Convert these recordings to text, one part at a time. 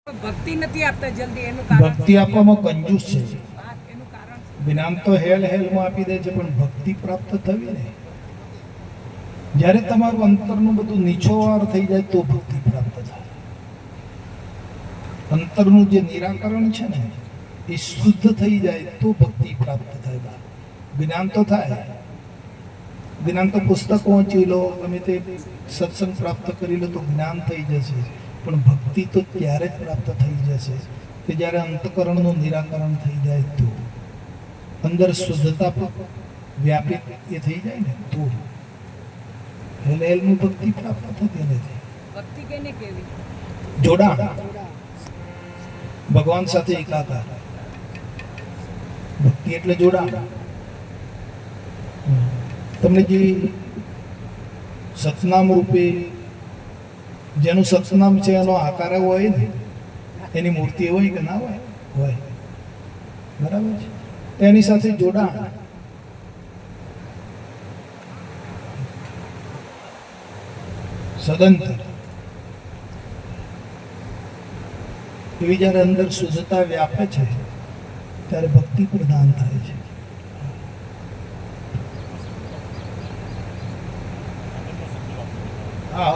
ભક્તિ નથી આપતા જલ્દી એનું કારણ ભક્તિ આપવામાં કંજૂસ છે. એનું કારણ જ્ઞાન તો હેલમાં આપી દે છે, પણ ભક્તિ પ્રાપ્ત થવી ને જ્યારે તમારું અંતરનું બધું નીછોવાર થઈ જાય તો ભક્તિ પ્રાપ્ત થાય. અંતરનું જે નિરાકરણ છે ને એ શુદ્ધ થઈ જાય તો ભક્તિ પ્રાપ્ત થાય. જ્ઞાન તો થાય, જ્ઞાન તો પુસ્તક વાંચી લો, તમે તે સત્સંગ પ્રાપ્ત કરી લો તો જ્ઞાન થઈ જશે, પણ ભક્તિ તો ત્યારે જ પ્રાપ્ત થઈ જશે કે જ્યારે અંતકરણનું નિરાકરણ થઈ જાય તો, અંદર શુદ્ધતા વ્યાપિત એ થઈ જાય ને તો હેલની ભક્તિ પ્રાપ્ત થતી નથી. ભક્તિ કેને કેવી? જોડાણ, ભગવાન સાથે એકાકાર. ભક્તિ એટલે જોડાણ. તમને જે સતનામ રૂપે જેનું સતનામ છે એનો આકાર હોય ને, એની મૂર્તિ હોય કે ના હોય? હોય. બરાબર છે. એની સાથે જોડાણ. સદંતર એવી જ્યારે અંદર શુદ્ધતા વ્યાપે છે ત્યારે ભક્તિ પ્રદાન થાય છે.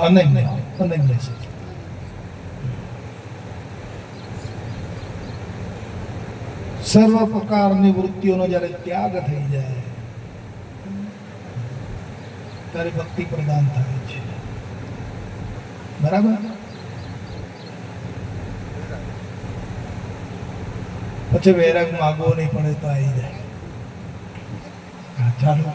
અનન્ય છે. સર્વ પ્રકારની વૃત્તિઓનો જ્યારે ત્યાગ થઈ જાય ત્યારે ભક્તિ પ્રદાન થાય છે. બરાબર. પછી વૈરાગ માગવો નહીં પડે તો આવી જાય. ચાલો.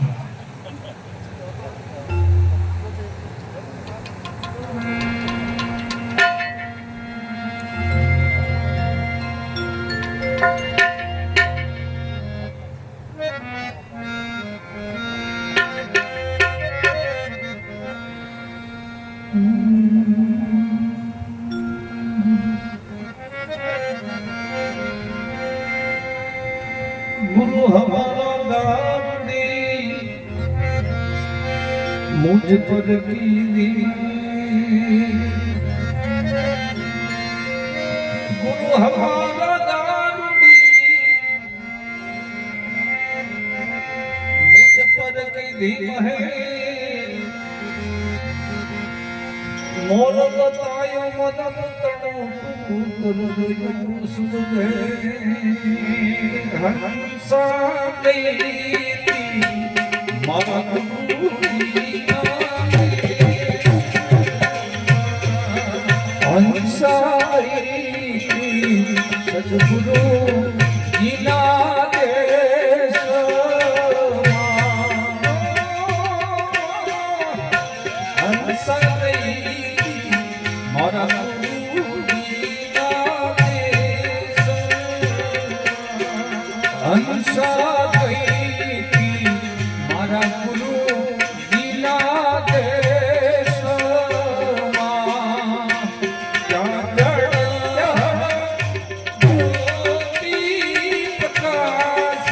गुरु हमारा दावड़ी मुझ पर कीधी, गुरु हमारा दावड़ी मुझ पर कीधी है, मोर बतायो मदन तणो पुत्र सुधे हंसा गई मारा हंसा सजगुरु जीना देश हंसा गई मारा हंसा गई मारा गुरु दिला देश क्या प्रकाश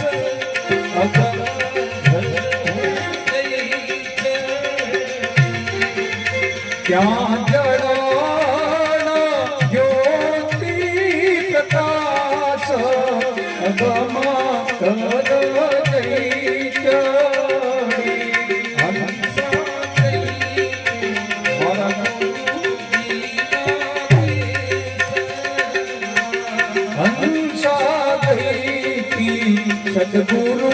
क्या जड़ाना ज्योति प्रकाश अगमा सतगुरु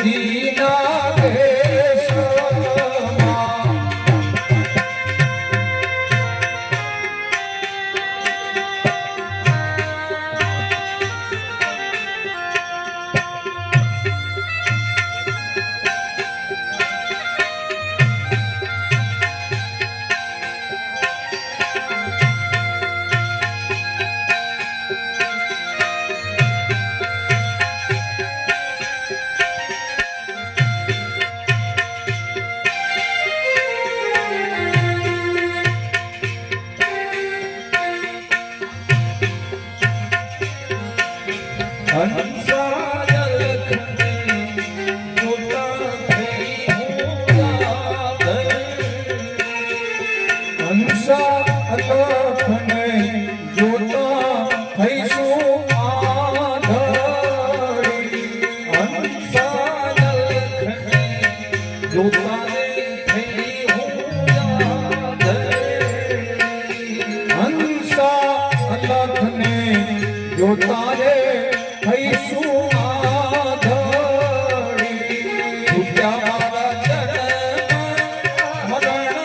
दीना देश हंसा લખને જો તારે થઈશું આધળી છૂટ્યા મારા ચરણ મરણ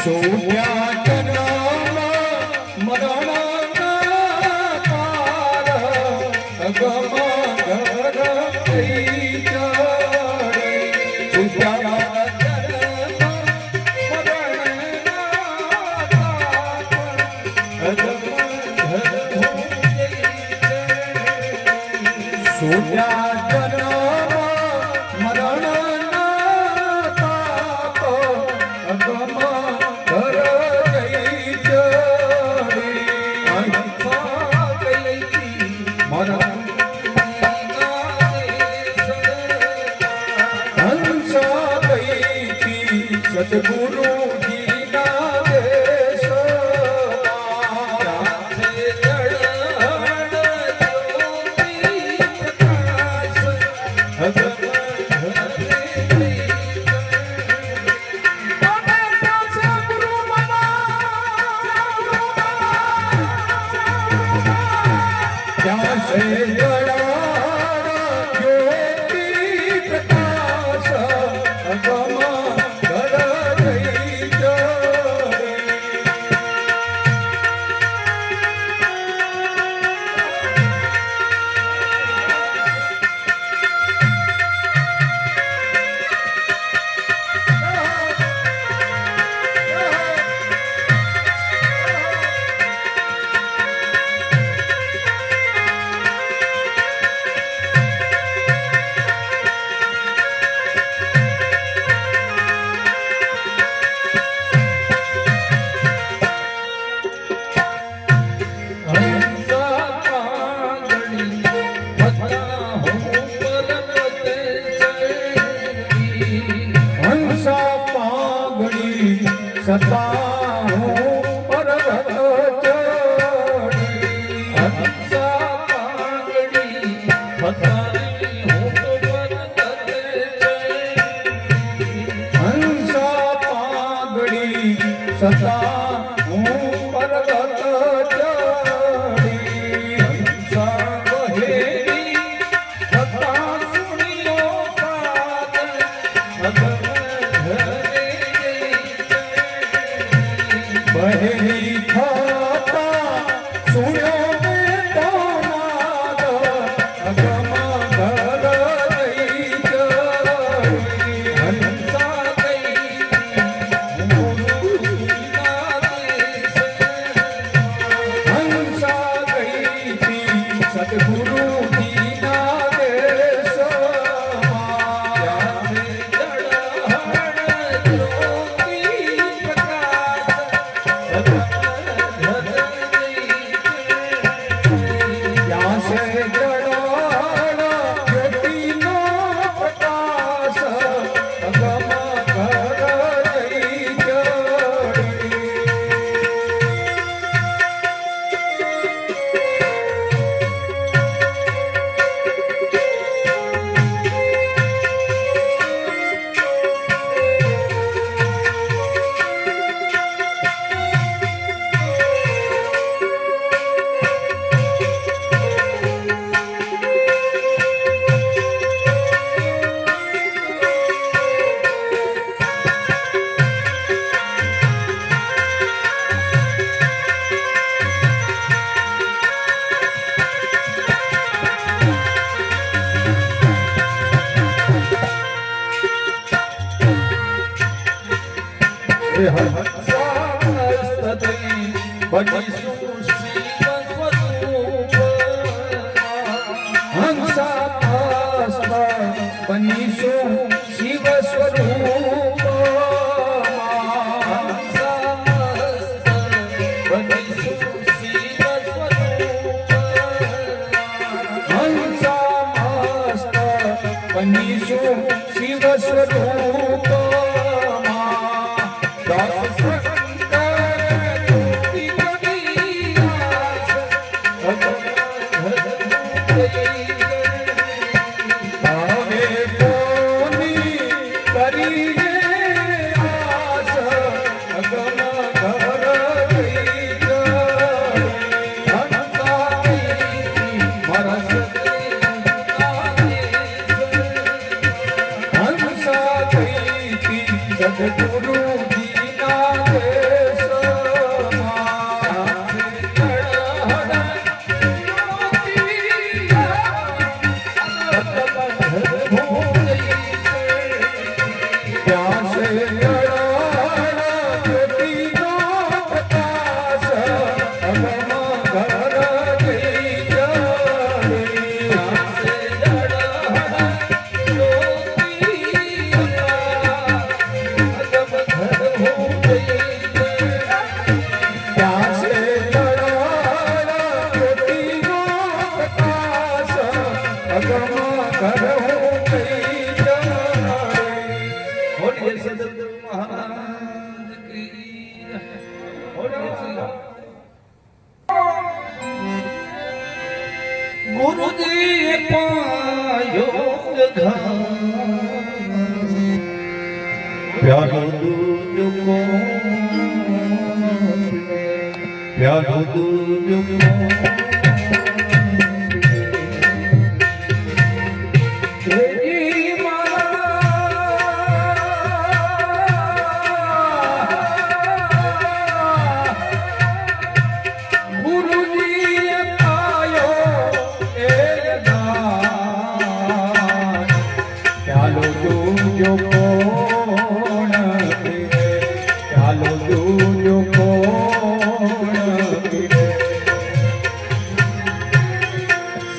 છૂટ્યા જન્મ મરણ પાર અગમ ઘર થઈ ચડે છૂટ્યા છૂટ્યા જન્મ મરણ તાપ અગમ ઘર જઈ ચડી અંસા ગઈ મરણ હંસા ગઈ સદગુરુજી ના દેશ ત્યાં છે જળાણા જ્યોતિ પ્રકાશ અગમ ઘર થઈ ચડે હંસા પાઘડી સતા હું પર્વત ચડી હંસા પાઘડી સતા હું પર્વત હંસા પાઘડી સતા હું પર્વત ચડી હંસા બહેરી સતા સુનિયો પાદ બહેરી થતા સુણ્યો બેટાનાદ અગમ ઘર લઈ ચડી હંસા ગઈ હંસા ગઈ સદગુરુજી ના ત્યાં છે જળાણા જ્યોતિનો પ્રકાશ અગમ ઘર જઈ ચડી બનીશું શિવ સ્વરૂપ બનીશું શિવ સ્વરૂપ કરીને આસ અગમ ઘર થઈ જાય. હંસાઈ મારા હંસા થઈ સદગુરુજીના ગુરુજી પાયો પ્યારો દૂધ પ્યારો દૂધ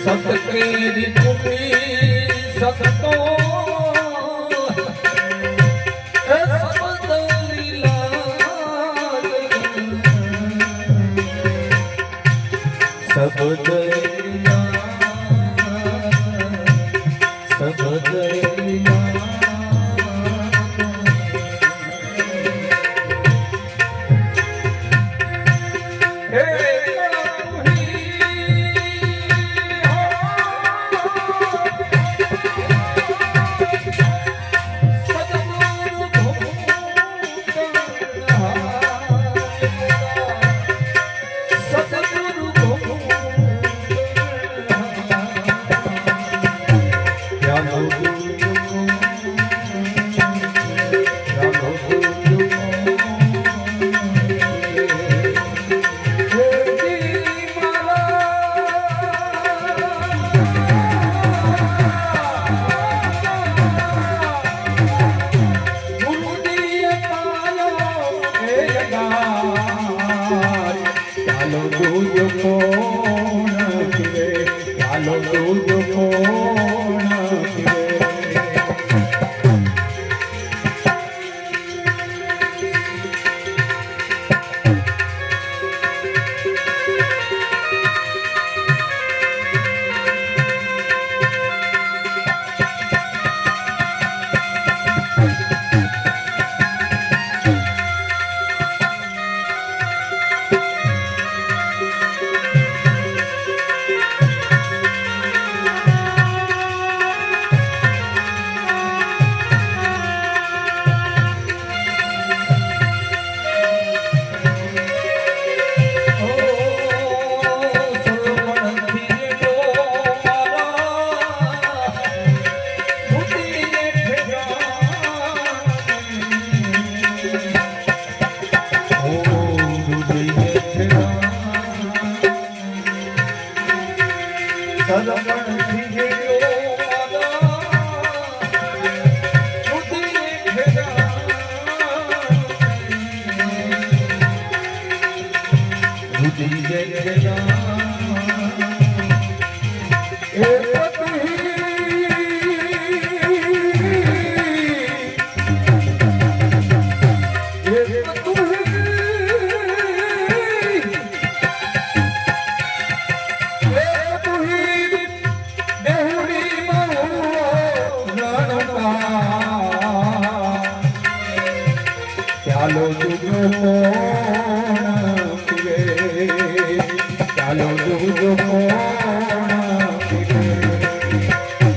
સતકેરી તુમી સતતો એ શબ્દ લીલા શબ્દ શબ્દ ચાલો દૂધો કોણ પીવે, ચાલો દૂધો કોણ પીવે.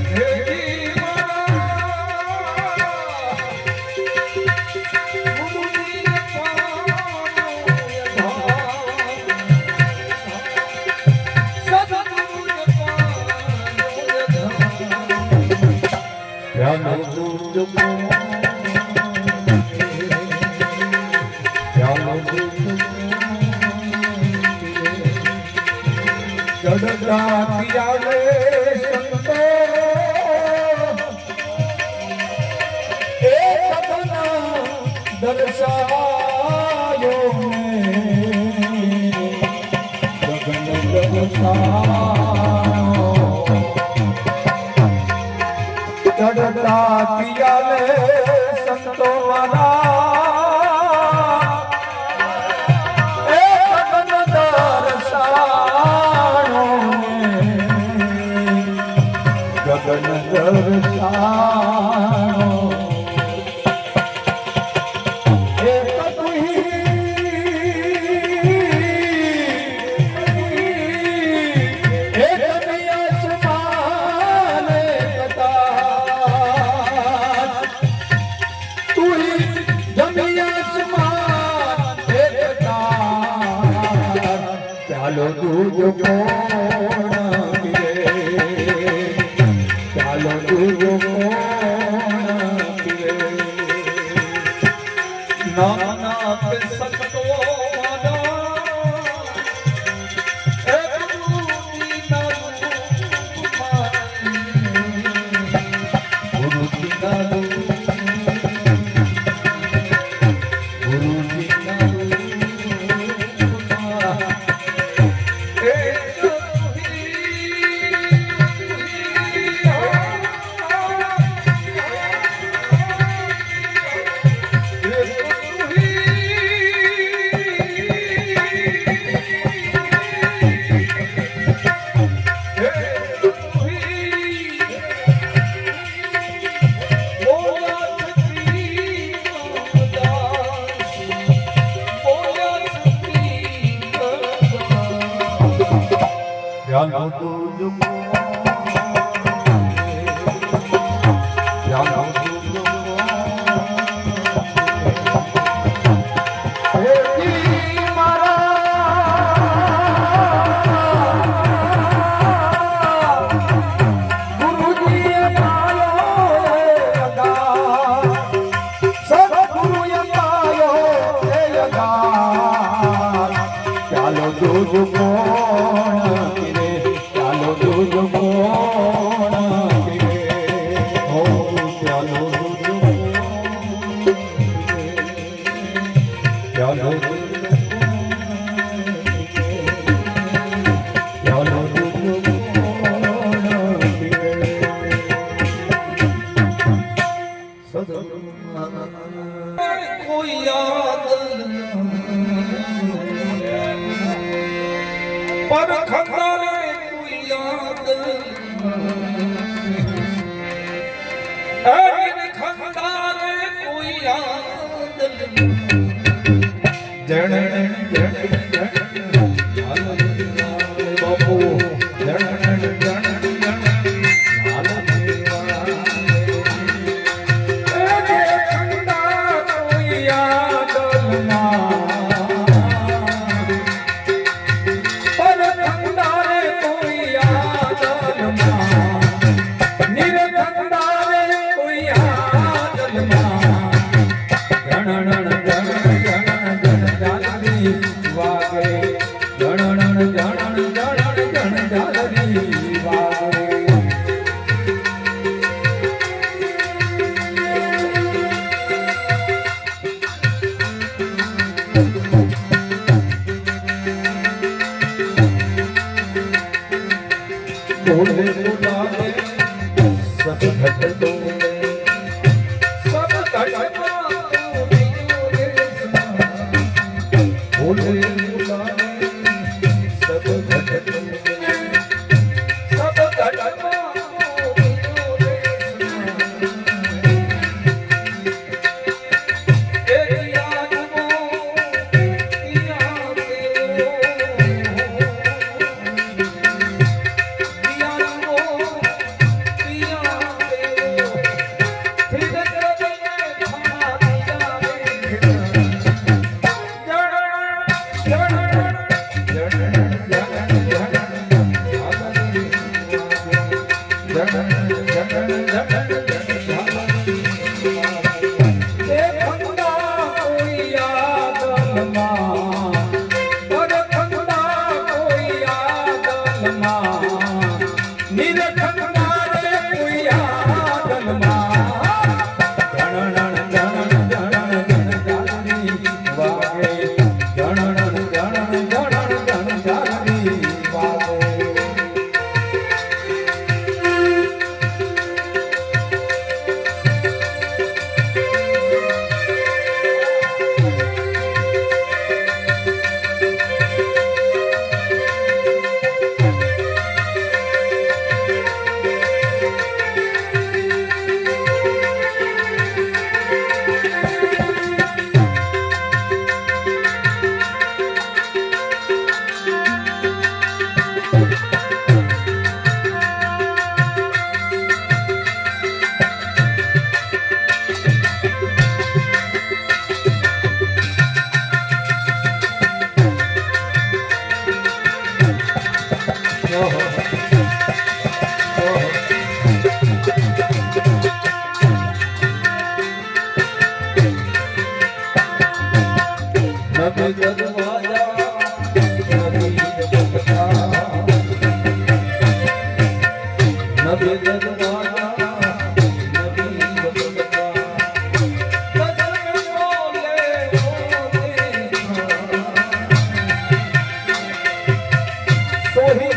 હે જીવન જડતા રે સંતો એ સપના દર્શાયો ગગન દર્શાયો ચડતા પિયાલે સંતો મારા એ ગગન દર્શાયો ગગન દર્શાયો ચાલો દૂધ કોણ પીવે ચાલો દૂધ કોણ પીવે નાના કે સંતો મારા એ ગુરુજી ના ગુરુજી ના ચાલો દૂધ ચાલો દૂધ કોણ પીવે ચાલો દૂધ કોણ પીવે હો ચાલો દૂધ ચાલો ચાલો દૂધ કોણ પીવે કોઈ યાદ पर खंडारे कोई याद खंडारे कोई याद जण जण बाबू जण जण बोले बुलावे सब घट सब बोले बुलावे सब घट सब Yeah. નભે ગદવાજા નબી જગતા નભે ગદવાજા નબી જગતા ગજબ બોલે સોહી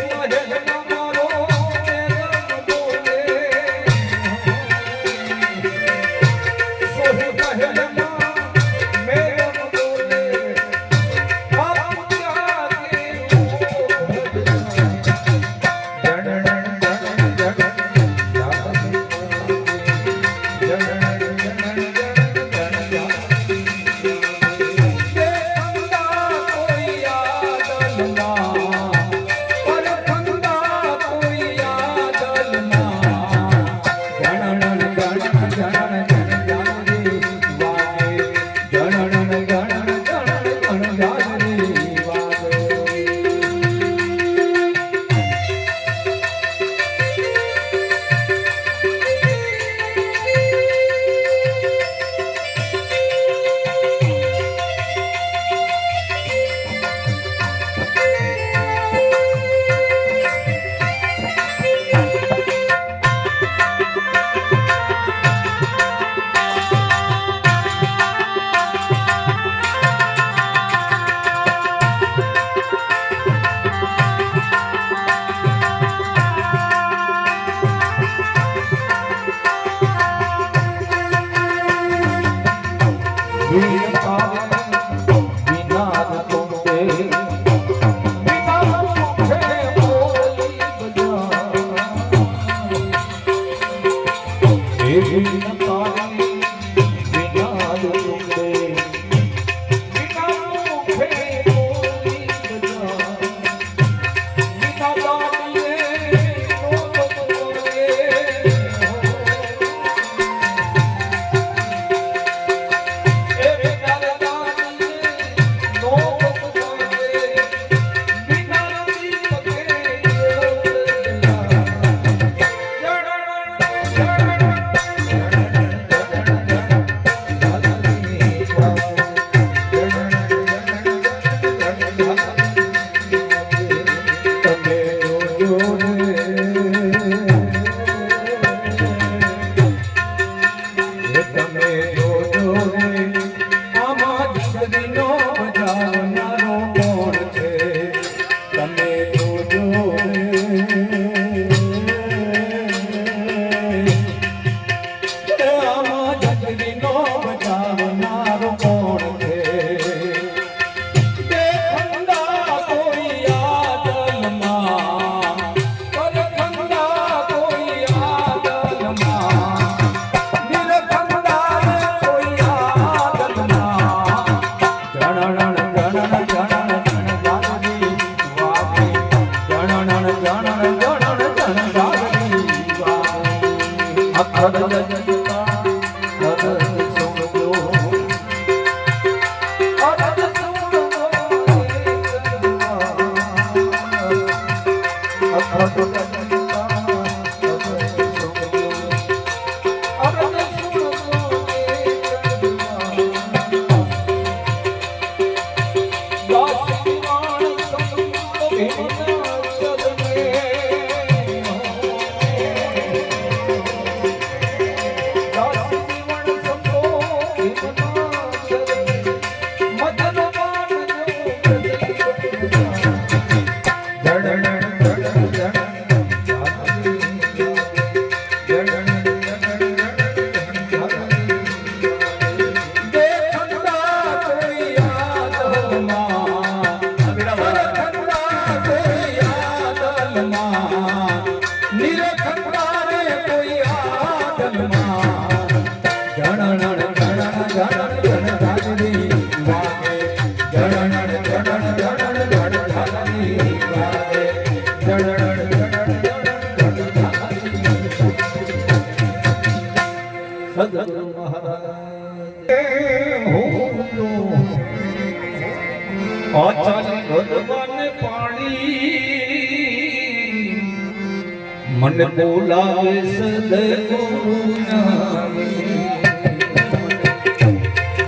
मन बोलावे सदगुरु नाम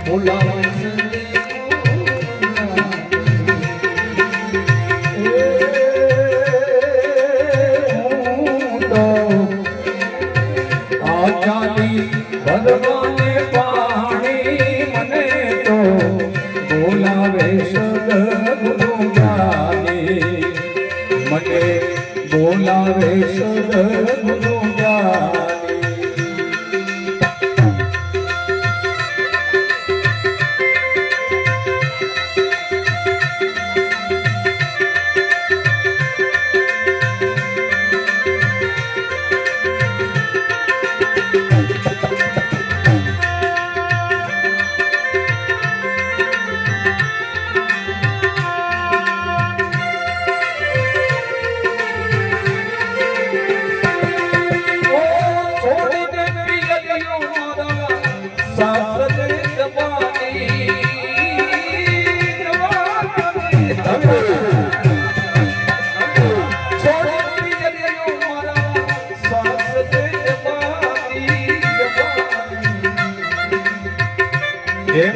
बोलावे सदगुरु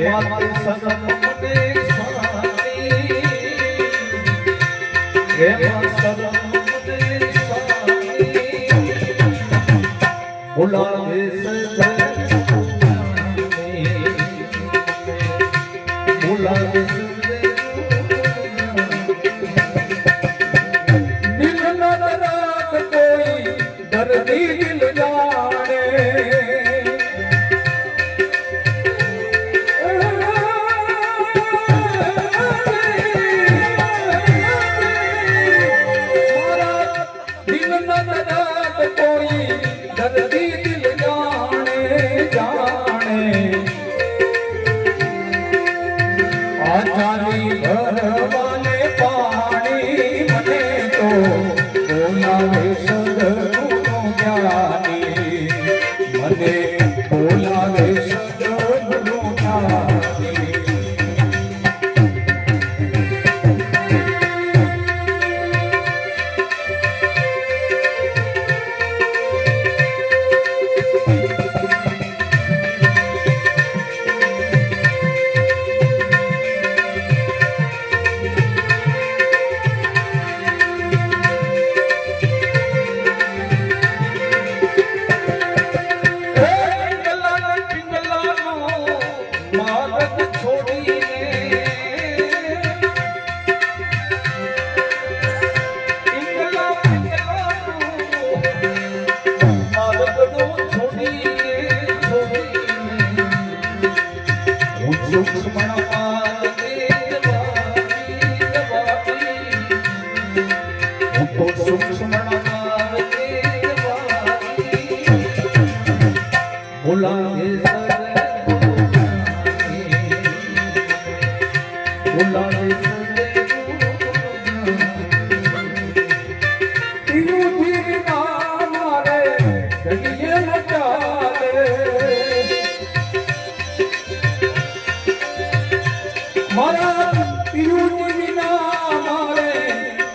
માતે સદન મને સ્વામી હે મા સદન મને સ્વામી બોલાવે બોલાવે દિલ ન દરાત કોઈ દર્દી દિલ જાણે આચારી ભરવાને પાણી મને તો બોલાવે સદગુરુ જ્ઞાની મને બોલાવે સદગુરુ જ્ઞાની બોલાવે બોલાવે મારા પિયુની વિના મારે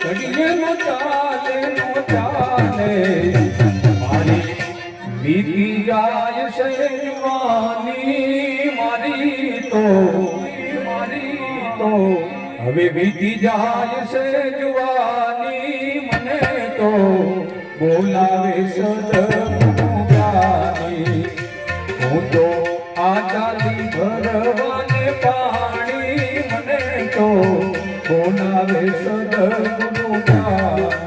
ઘડીએ ન ચાલે મારી બીતી જાય છે જવાની મારી તો હવે બીતી જાય છે જવાની મને તો બોલાવે સદગુરુ જ્ઞાની હું તો આચારી ભરવાને પાણી મને તો બોલાવે સદગુરુ જ્ઞાની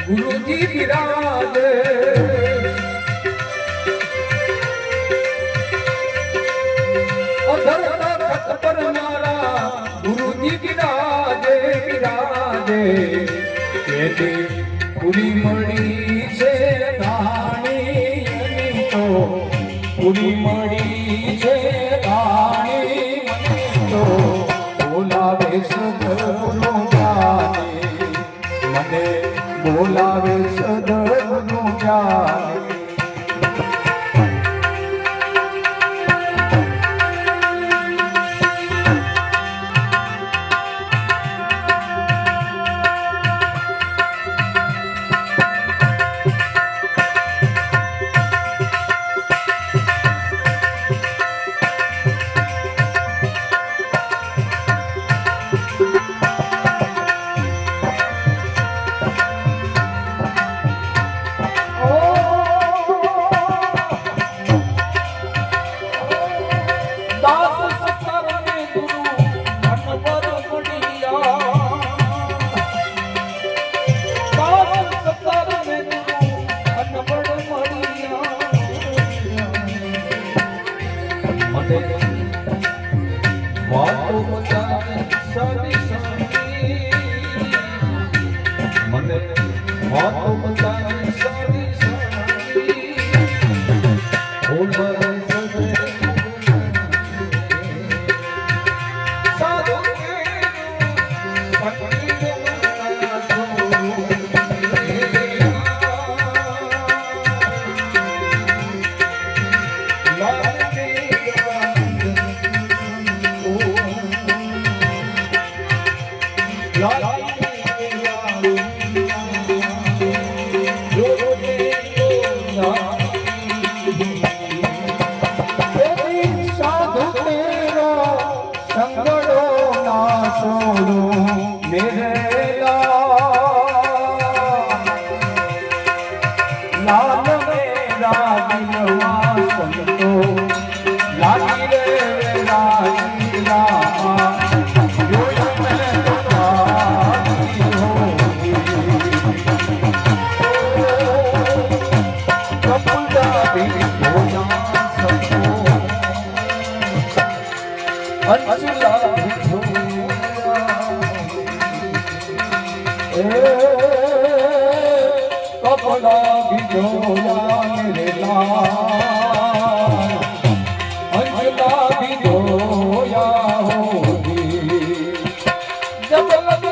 ગુરુજી બિરાજે પર મારા ગુરુજી બિરાજે બિરાજે તેથી પૂરી મળી છે રાણી તો પૂરી મળી છે રાણી તો બોલાવે સદગુરુ જ્ઞાની મને બોલાવે સદગુરુ જ્ઞાની बातों बताए सारी सारी बोलावे सदगुरु साधु के फकीर ना छोड़ो साधु तेरा संगड़ो ना छोड़ो मेरे लाल मेरा दिलवा संतो लागी रे लागी रामा यो मैं तो पाती होगी कपूला भी होना सबको अंचला भी होया कपड़ा भी धोया मेरे लाल अंचला भी धोया होगी जब लग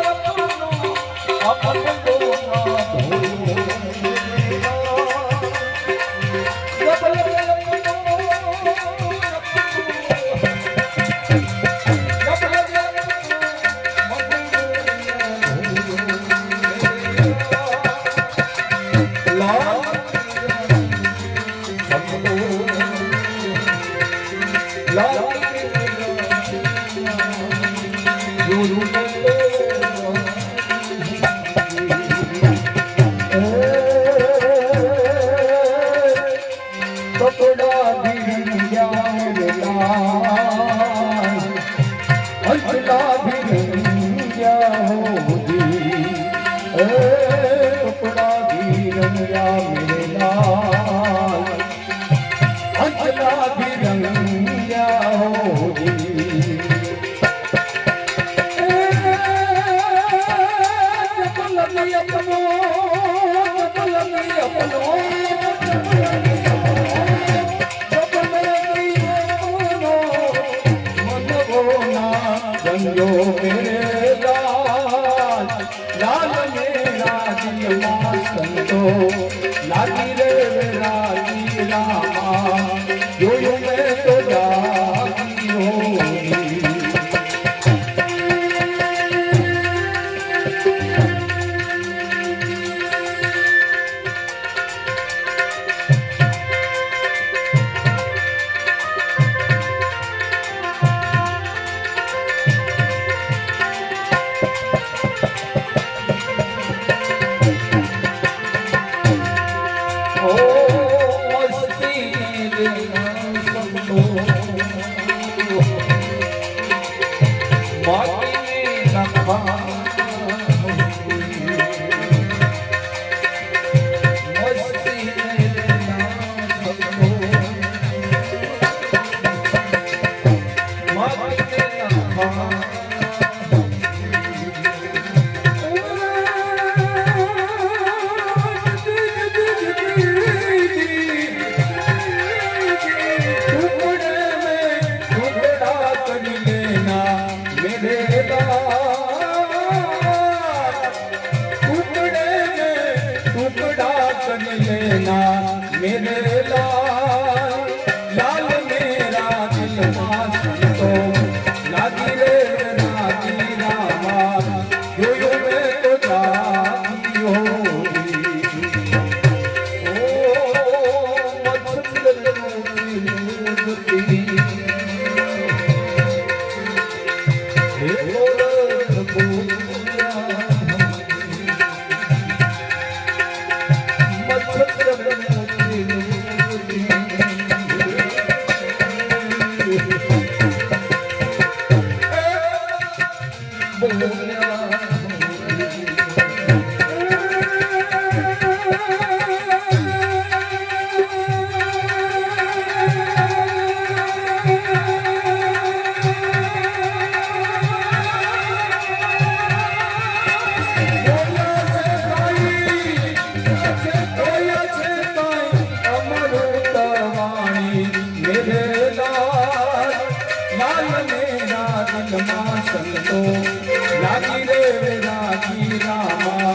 अपन को ना धो जब लग गंजो मेरे लाल लाल मेरा दिलवा संतो लागी रे लागी रामा यो यो मैं तो जागी होगी मेरे लाल लाल मेरा दिलवा संतो लागी रे लागी रामा यो यो मैं तो जागी होगी ओ मच्छर मूर्ति हे गोरख पूजा સંતો લાગી રે રાગી રામા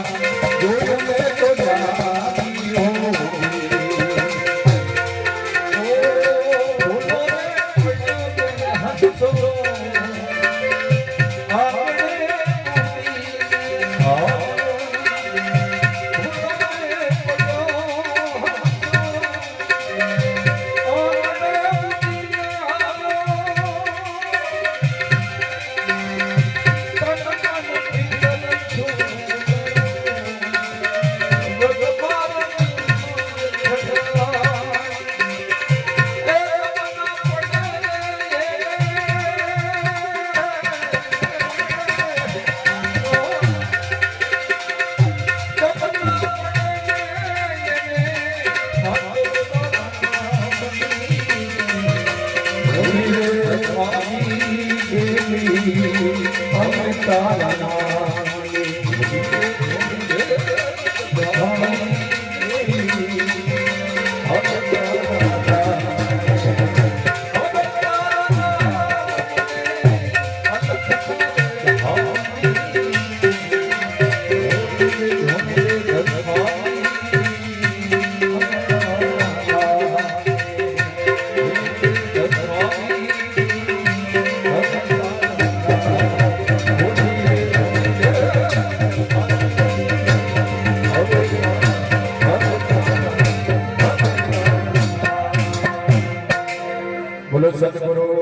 જોગ મેં તો જાગી હો બોલો સદગુરુ